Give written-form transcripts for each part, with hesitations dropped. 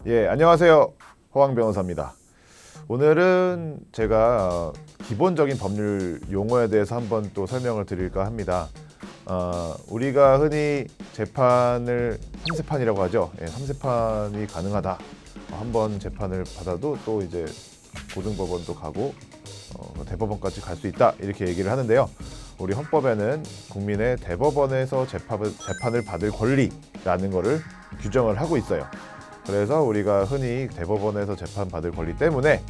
예, 안녕하세요. 허황 변호사입니다. 오늘은 제가 기본적인 법률 용어에 대해서 한번 또 설명을 드릴까 합니다. 우리가 흔히 재판을 3세판이라고 하죠. 예, 3세판이 가능하다. 한번 재판을 받아도 또 이제 고등법원도 가고 대법원까지 갈 수 있다. 이렇게 얘기를 하는데요. 우리 헌법에는 국민의 대법원에서 재판을 받을 권리라는 것을 규정을 하고 있어요. 그래서 우리가 흔히 대법원에서 재판받을 권리 때문에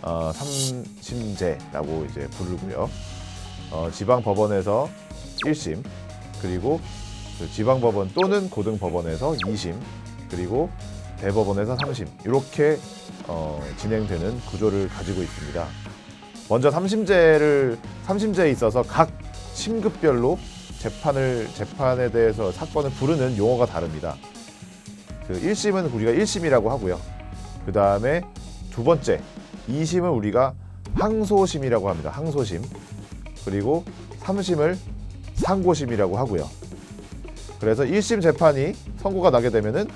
3심제라고 이제 부르고요. 지방법원에서 1심, 그리고 지방법원 또는 고등법원에서 2심, 그리고 대법원에서 3심 이렇게 진행되는 구조를 가지고 있습니다. 먼저 3심제에 있어서 각 심급별로 재판에 대해서 사건을 부르는 용어가 다릅니다. 그 1심은 우리가 1심이라고 하고요. 그 다음에 두 번째 2심은 우리가 항소심이라고 합니다. 항소심. 그리고 3심을 상고심이라고 하고요. 그래서 1심 재판이 선고가 나게 되면은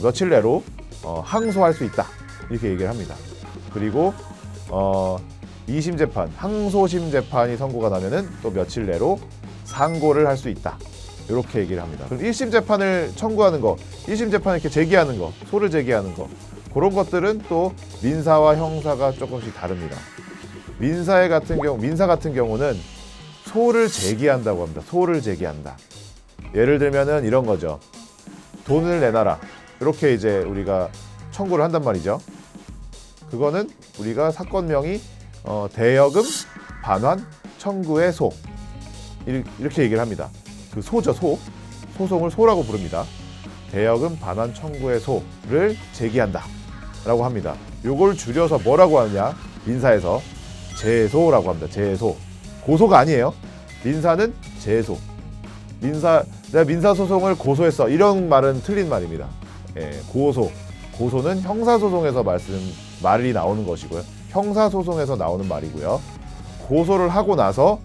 며칠 내로 항소할 수 있다. 이렇게 얘기를 합니다. 그리고 2심 재판, 항소심 재판이 선고가 나면은 또 며칠 내로 상고를 할 수 있다. 이렇게 얘기를 합니다. 그럼 1심 재판을 청구하는 거, 1심 재판을 이렇게 제기하는 거, 소를 제기하는 거, 그런 것들은 또 민사와 형사가 조금씩 다릅니다. 민사 같은 경우는 소를 제기한다고 합니다. 소를 제기한다. 예를 들면은 이런 거죠. 돈을 내놔라. 이렇게 이제 우리가 청구를 한단 말이죠. 그거는 우리가 사건명이 대여금 반환 청구의 소 이렇게 얘기를 합니다. 그 소죠, 소. 소송을 소라고 부릅니다. 대여금 반환 청구의 소를 제기한다 라고 합니다. 요걸 줄여서 뭐라고 하느냐, 민사에서 제소라고 합니다. 제소. 고소가 아니에요. 민사는 제소. 내가 민사소송을 고소했어, 이런 말은 틀린 말입니다. 예, 고소는 형사소송에서 말이 나오는 것이고요. 형사소송에서 나오는 말이고요. 고소를 하고 나서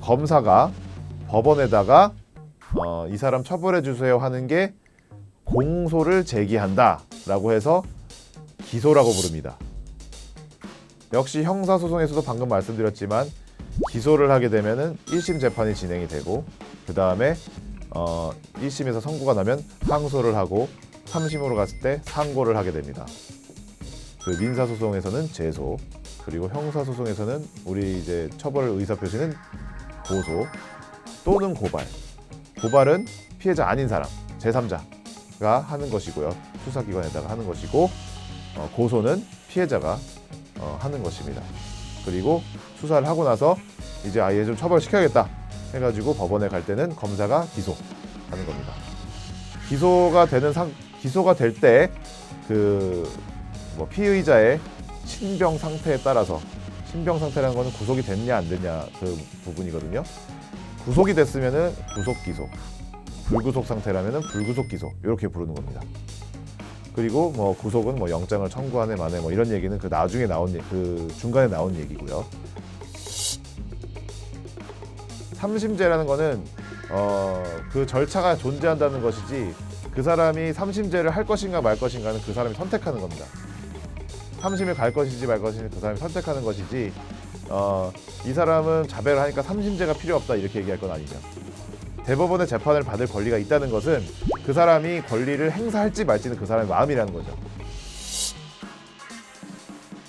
검사가 법원에다가 이 사람 처벌해 주세요 하는 게 공소를 제기한다 라고 해서 기소라고 부릅니다. 역시 형사소송에서도 방금 말씀드렸지만 기소를 하게 되면은 1심 재판이 진행이 되고, 그 다음에 1심에서 선고가 나면 항소를 하고 3심으로 갔을 때 상고를 하게 됩니다. 그 민사소송에서는 제소, 그리고 형사소송에서는 우리 이제 처벌 의사표시는 고소 또는 고발. 고발은 피해자 아닌 사람, 제3자가 하는 것이고요. 수사기관에다가 하는 것이고, 고소는 피해자가 하는 것입니다. 그리고 수사를 하고 나서 이제 얘 좀 처벌시켜야겠다 해가지고 법원에 갈 때는 검사가 기소하는 겁니다. 기소가 될 때 피의자의 신병 상태에 따라서, 신병 상태라는 거는 구속이 됐냐 안 됐냐 그 부분이거든요. 구속이 됐으면은 구속 기소, 불구속 상태라면은 불구속 기소 이렇게 부르는 겁니다. 그리고 구속은 영장을 청구하네 마네 이런 얘기는 그 나중에 그 중간에 나온 얘기고요. 3심제라는 거는 그 절차가 존재한다는 것이지, 그 사람이 3심제를 할 것인가 말 것인가는 그 사람이 선택하는 겁니다. 3심을 갈 것인지 말 것인지 그 사람이 선택하는 것이지, 이 사람은 자백을 하니까 3심제가 필요 없다 이렇게 얘기할 건 아니죠. 대법원의 재판을 받을 권리가 있다는 것은 그 사람이 권리를 행사할지 말지는 그 사람의 마음이라는 거죠.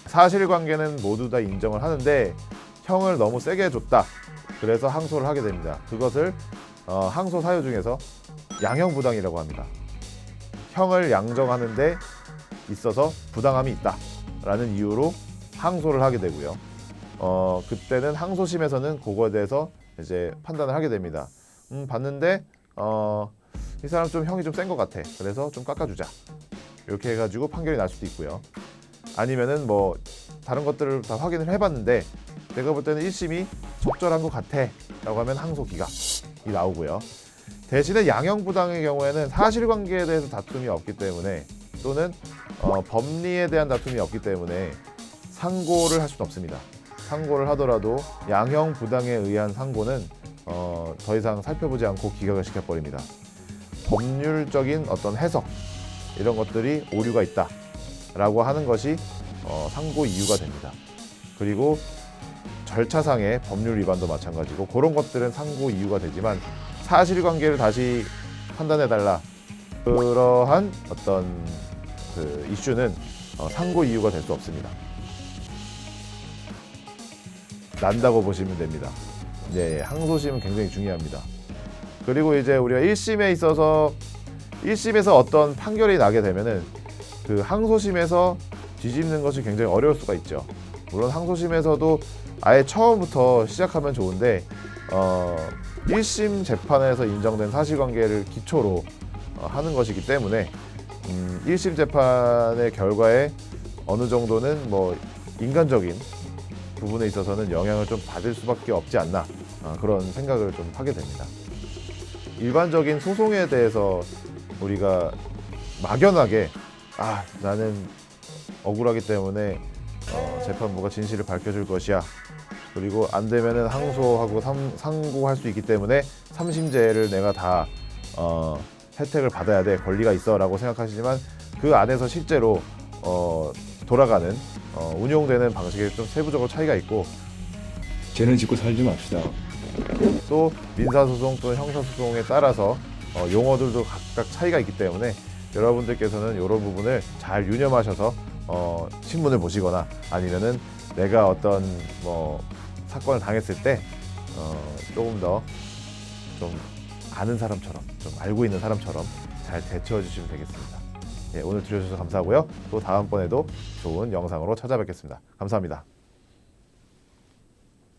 사실관계는 모두 다 인정을 하는데 형을 너무 세게 줬다. 그래서 항소를 하게 됩니다. 그것을 항소 사유 중에서 양형부당이라고 합니다. 형을 양정하는 데 있어서 부당함이 있다라는 이유로 항소를 하게 되고요. 그때는 항소심에서는 그거에 대해서 이제 판단을 하게 됩니다. 봤는데 이 사람 좀 형이 좀 센 것 같아. 그래서 좀 깎아주자. 이렇게 해가지고 판결이 날 수도 있고요. 아니면은 다른 것들을 다 확인을 해봤는데 내가 볼 때는 1심이 적절한 것 같아 라고 하면 항소 기각이 나오고요. 대신에 양형부당의 경우에는 사실관계에 대해서 다툼이 없기 때문에, 또는 법리에 대한 다툼이 없기 때문에 상고를 할 수는 없습니다. 상고를 하더라도 양형부당에 의한 상고는 더 이상 살펴보지 않고 기각을 시켜버립니다. 법률적인 어떤 해석 이런 것들이 오류가 있다라고 하는 것이 상고 이유가 됩니다. 그리고 절차상의 법률 위반도 마찬가지고 그런 것들은 상고 이유가 되지만 사실관계를 다시 판단해달라 그러한 어떤 그 이슈는 상고 이유가 될 수 없습니다. 난다고 보시면 됩니다. 네, 항소심은 굉장히 중요합니다. 그리고 이제 우리가 1심에 있어서 1심에서 어떤 판결이 나게 되면은 그 항소심에서 뒤집는 것이 굉장히 어려울 수가 있죠. 물론 항소심에서도 아예 처음부터 시작하면 좋은데 1심 재판에서 인정된 사실관계를 기초로 하는 것이기 때문에 1심 재판의 결과에 어느 정도는 뭐 인간적인 부분에 있어서는 영향을 좀 받을 수밖에 없지 않나 그런 생각을 좀 하게 됩니다. 일반적인 소송에 대해서 우리가 막연하게 나는 억울하기 때문에 재판부가 진실을 밝혀줄 것이야. 그리고 안 되면은 항소하고 상고할 수 있기 때문에 3심제를 내가 다 혜택을 받아야 돼, 권리가 있어라고 생각하시지만 그 안에서 실제로 돌아가는 운용되는 방식에 좀 세부적으로 차이가 있고 죄는 짓고 살지 맙시다. 또 민사소송 또는 형사소송에 따라서 용어들도 각각 차이가 있기 때문에 여러분들께서는 이런 부분을 잘 유념하셔서 신문을 보시거나 아니면은 내가 어떤 뭐 사건을 당했을 때 조금 더 좀 아는 사람처럼 좀 알고 있는 사람처럼 잘 대처해 주시면 되겠습니다. 예, 오늘 들어주셔서 감사하고요. 또 다음번에도 좋은 영상으로 찾아뵙겠습니다. 감사합니다.